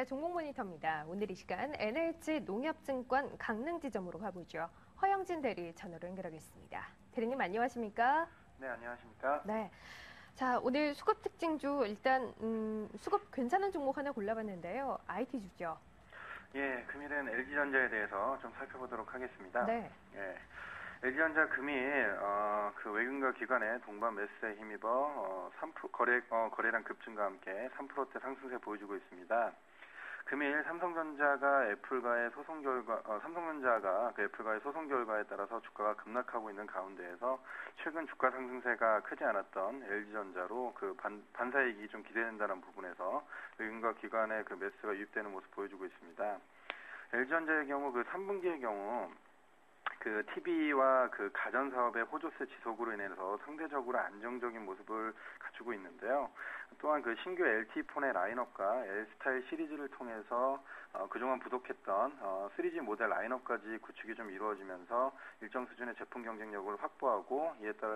네, 종목 모니터입니다. 오늘 이 시간 NH 농협증권 강릉 지점으로 가보죠. 허영진 대리 전화로 연결하겠습니다. 대리님 안녕하십니까? 네, 안녕하십니까? 네. 자, 오늘 수급 특징주 일단 수급 괜찮은 종목 하나 골라봤는데요. IT주죠. 예, 금일은 LG전자에 대해서 좀 살펴보도록 하겠습니다. 네. 예. LG전자 금일 그 외국인과 기관의 동반 매수세에 힘입어 3% 거래량 급증과 함께 3%대 상승세 보여주고 있습니다. 금일 삼성전자가 그 애플과의 소송 결과에 따라서 주가가 급락하고 있는 가운데에서 최근 주가 상승세가 크지 않았던 LG전자로 그 반사이익이 좀 기대된다는 부분에서 외국인과 기관의 그 매수가 유입되는 모습 보여주고 있습니다. LG전자의 경우 그 3분기의 경우 그 TV와 그 가전 사업의 호조세 지속으로 인해서 상대적으로 안정적인 모습을 갖추고 있는데요. 또한 그 신규 LTE 폰의 라인업과 L스타일 시리즈를 통해서 그동안 부족했던 3G 모델 라인업까지 구축이 좀 이루어지면서 일정 수준의 제품 경쟁력을 확보하고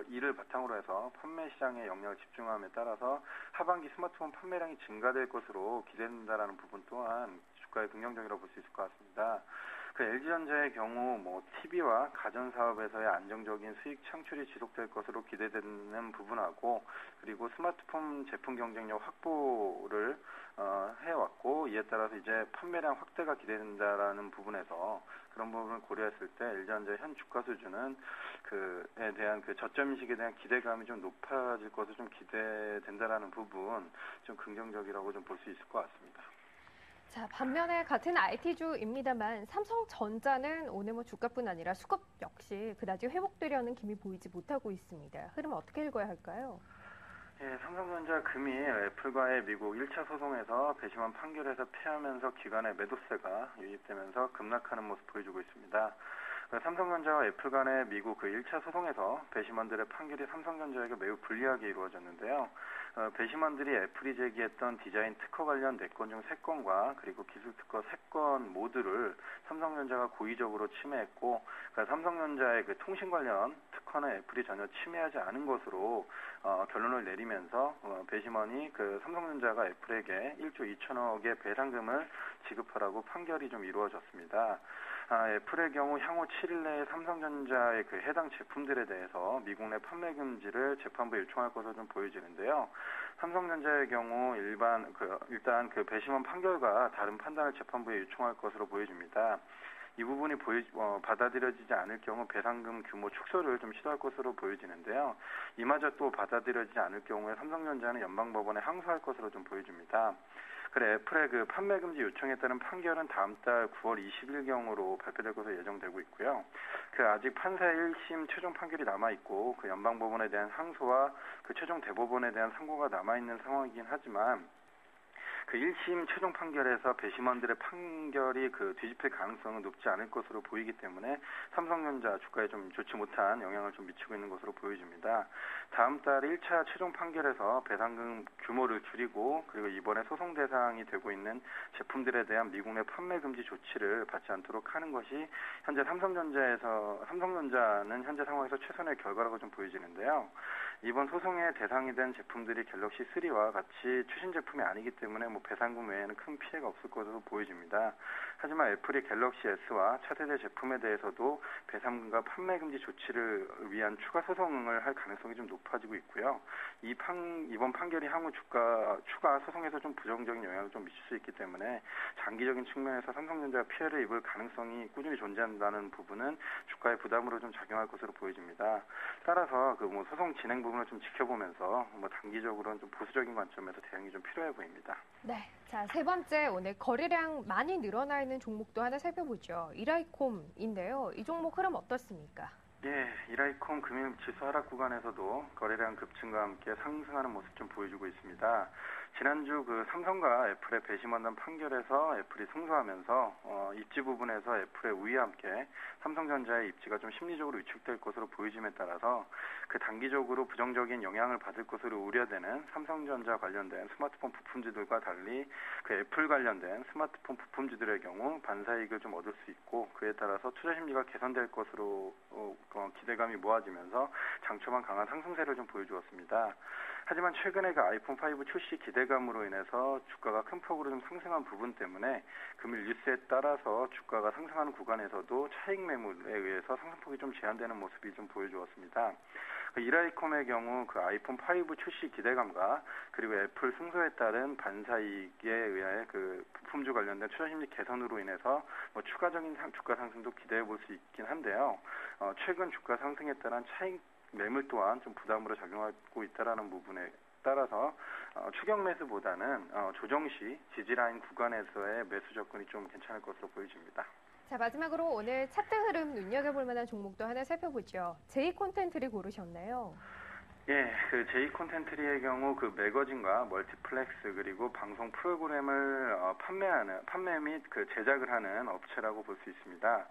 이를 바탕으로 해서 판매 시장에 영향을 집중함에 따라서 하반기 스마트폰 판매량이 증가될 것으로 기대된다라는 부분 또한 주가의 긍정적이라고 볼 수 있을 것 같습니다. 그 LG전자의 경우 TV와 가전 사업에서의 안정적인 수익 창출이 지속될 것으로 기대되는 부분하고 그리고 스마트폰 제품 경쟁력 확보를 해왔고 이에 따라서 이제 판매량 확대가 기대된다라는 부분에서 그런 부분을 고려했을 때 LG전자의 현 주가 수준은 그에 대한 그 저점 인식에 대한 기대감이 좀 높아질 것으로 좀 기대된다라는 부분 좀 긍정적이라고 좀 볼 수 있을 것 같습니다. 자, 반면에 같은 IT주입니다만 삼성전자는 오늘 주가뿐 아니라 수급 역시 그다지 회복되려는 기미 보이지 못하고 있습니다. 흐름 어떻게 읽어야 할까요? 예, 삼성전자 금일 애플과의 미국 1차 소송에서 배심원 판결에서 패하면서 기관의 매도세가 유입되면서 급락하는 모습 보여주고 있습니다. 삼성전자와 애플 간의 미국 그 1차 소송에서 배심원들의 판결이 삼성전자에게 매우 불리하게 이루어졌는데요. 배심원들이 애플이 제기했던 디자인 특허 관련 4건 중 3건과 그리고 기술 특허 3건 모두를 삼성전자가 고의적으로 침해했고 삼성전자의 그 통신 관련 특허는 애플이 전혀 침해하지 않은 것으로 결론을 내리면서 배심원이 그 삼성전자가 애플에게 1조 2천억의 배상금을 지급하라고 판결이 좀 이루어졌습니다. 애플의 경우 향후 7일 내에 삼성전자의 그 해당 제품들에 대해서 미국 내 판매 금지를 재판부에 요청할 것으로 좀 보여지는데요. 삼성전자의 경우 일단 그 배심원 판결과 다른 판단을 재판부에 요청할 것으로 보여집니다. 이 부분이 받아들여지지 않을 경우 배상금 규모 축소를 좀 시도할 것으로 보여지는데요. 이마저 또 받아들여지지 않을 경우에 삼성전자는 연방법원에 항소할 것으로 좀 보여집니다. 그래 애플의 그 판매 금지 요청에 따른 판결은 다음 달 9월 20일경으로 발표될 것으로 예정되고 있고요. 그 아직 판사의 1심 최종 판결이 남아 있고 그 연방법원에 대한 항소와 그 최종 대법원에 대한 선고가 남아 있는 상황이긴 하지만 그 1심 최종 판결에서 배심원들의 판결이 그 뒤집힐 가능성은 높지 않을 것으로 보이기 때문에 삼성전자 주가에 좀 좋지 못한 영향을 좀 미치고 있는 것으로 보여집니다. 다음 달 1차 최종 판결에서 배상금 규모를 줄이고 그리고 이번에 소송 대상이 되고 있는 제품들에 대한 미국 내 판매 금지 조치를 받지 않도록 하는 것이 현재 삼성전자는 현재 상황에서 최선의 결과라고 좀 보여지는데요. 이번 소송의 대상이 된 제품들이 갤럭시 3와 같이 최신 제품이 아니기 때문에 배상금 외에는 큰 피해가 없을 것으로 보여집니다. 하지만 애플이 갤럭시 S와 차세대 제품에 대해서도 배상금과 판매 금지 조치를 위한 추가 소송을 할 가능성이 좀 높아지고 있고요. 이번 판결이 향후 추가 소송에서 좀 부정적인 영향을 좀 미칠 수 있기 때문에 장기적인 측면에서 삼성전자가 피해를 입을 가능성이 꾸준히 존재한다는 부분은 주가의 부담으로 좀 작용할 것으로 보여집니다. 따라서 그 소송 진행 부분을 좀 지켜보면서 단기적으로는 좀 보수적인 관점에서 대응이 좀 필요해 보입니다. 네. 자, 세 번째 오늘 거래량 많이 늘어나 있는 종목도 하나 살펴보죠. 이라이콤인데요. 이 종목 흐름 어떻습니까? 예, 이라이콤 금일 지수 하락 구간에서도 거래량 급증과 함께 상승하는 모습 좀 보여주고 있습니다. 지난주 그 삼성과 애플의 배심원단 판결에서 애플이 승소하면서 입지 부분에서 애플의 우위와 함께 삼성전자의 입지가 좀 심리적으로 위축될 것으로 보여짐에 따라서 그 단기적으로 부정적인 영향을 받을 것으로 우려되는 삼성전자 관련된 스마트폰 부품주들과 달리 그 애플 관련된 스마트폰 부품주들의 경우 반사이익을 좀 얻을 수 있고 그에 따라서 투자 심리가 개선될 것으로 기대감이 모아지면서 장초반 강한 상승세를 좀 보여주었습니다. 하지만 최근에 그 아이폰 5 출시 기대감으로 인해서 주가가 큰 폭으로 좀 상승한 부분 때문에 금일 뉴스에 따라서 주가가 상승하는 구간에서도 차익 매물에 의해서 상승폭이 좀 제한되는 모습이 좀 보여주었습니다. 이라이콤의 경우 그 아이폰 5 출시 기대감과 그리고 애플 승소에 따른 반사이익에 의해 그 부품주 관련된 투자 심리 개선으로 인해서 추가적인 주가 상승도 기대해 볼 수 있긴 한데요. 최근 주가 상승에 따른 차익 매물 또한 좀 부담으로 작용하고 있다라는 부분에 따라서 추격 매수보다는 조정 시 지지라인 구간에서의 매수 접근이 좀 괜찮을 것으로 보여집니다. 자, 마지막으로 오늘 차트 흐름 눈여겨볼 만한 종목도 하나 살펴보죠. 제이콘텐트를 고르셨나요? 예, 그 제이 콘텐트리의 경우 그 매거진과 멀티플렉스 그리고 방송 프로그램을 판매 및 그 제작을 하는 업체라고 볼 수 있습니다.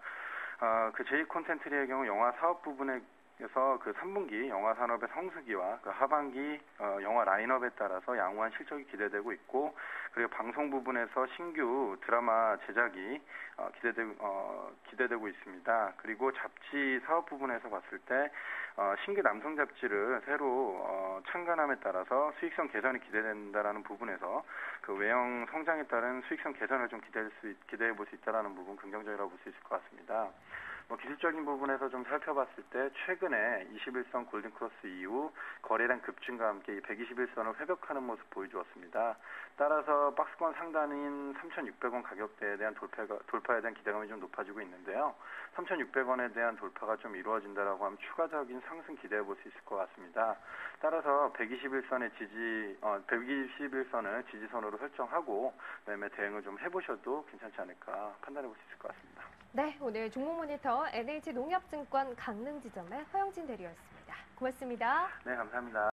그 제이 콘텐트리의 경우 영화 사업 부분에서 그 3분기 영화 산업의 성수기와 그 하반기 영화 라인업에 따라서 양호한 실적이 기대되고 있고, 그리고 방송 부분에서 신규 드라마 제작이 기대되고 있습니다. 그리고 잡지 사업 부분에서 봤을 때 신규 남성 잡지를 새로 창간함에 따라서 수익성 개선이 기대된다라는 부분에서 그 외형 성장에 따른 수익성 개선을 좀 기대해 볼 수 있다라는 부분 긍정적이라고 볼 수 있을 것 같습니다. 기술적인 부분에서 좀 살펴봤을 때 최근에 21선 골든크로스 이후 거래량 급증과 함께 이 121선을 회복하는 모습 보여주었습니다. 따라서 박스권 상단인 3,600원 가격대에 대한 돌파에 대한 기대감이 좀 높아지고 있는데요. 3,600원에 대한 돌파가 좀 이루어진다라고 하면 추가적인 상승 기대해 볼 수 있을 것 같습니다. 따라서 121선을 지지선으로 설정하고 그다음에 대응을 좀 해보셔도 괜찮지 않을까 판단해 볼 수 있을 것 같습니다. 네, 오늘 종목 모니터 NH농협증권 강릉지점의 허영진 대리였습니다. 고맙습니다. 네, 감사합니다.